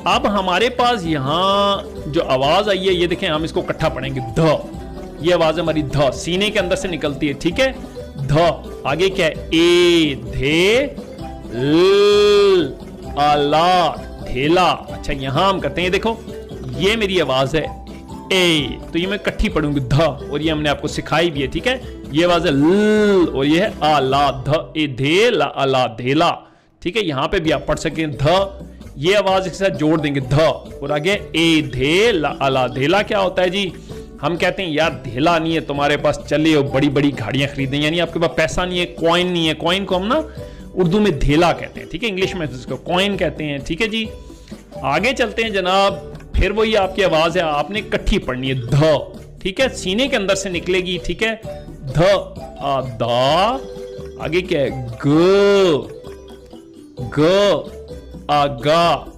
अब हमारे पास यहां जो आवाज आई है, ये देखें, हम इसको इकट्ठा पढ़ेंगे। ध, ये आवाज हमारी ध सीने के अंदर से निकलती है, ठीक है। ध आगे क्या है? ए धे ल आला ढेला। अच्छा, यहां हम करते हैं, देखो ये मेरी आवाज है ए, तो ये मैं इकट्ठी पढ़ूंगी ध, और ये हमने आपको सिखाई भी है, ठीक है। ये आवाज है ल और ये है आला, ध ए धे ला आला धेला, ठीक है। यहां पे भी आप पढ़ सकें ध, ये आवाज के साथ जोड़ देंगे ध, और आगे ए धे ला आला धेला। क्या होता है जी? हम कहते हैं यार धेला नहीं है तुम्हारे पास, चले हो बड़ी बड़ी गाड़ियां खरीदें, यानी आपके पास पैसा नहीं है, कॉइन नहीं है। कॉइन को हम ना उर्दू में धेला कहते हैं, ठीक है, इंग्लिश में इसको कॉइन कहते हैं, ठीक है जी। आगे चलते हैं जनाब, फिर वही आपकी आवाज है, आपने इकट्ठी पढ़नी है ध, ठीक है, सीने के अंदर से निकलेगी, ठीक है। ध आ दा, आगे क्या है? ग ग आ गा,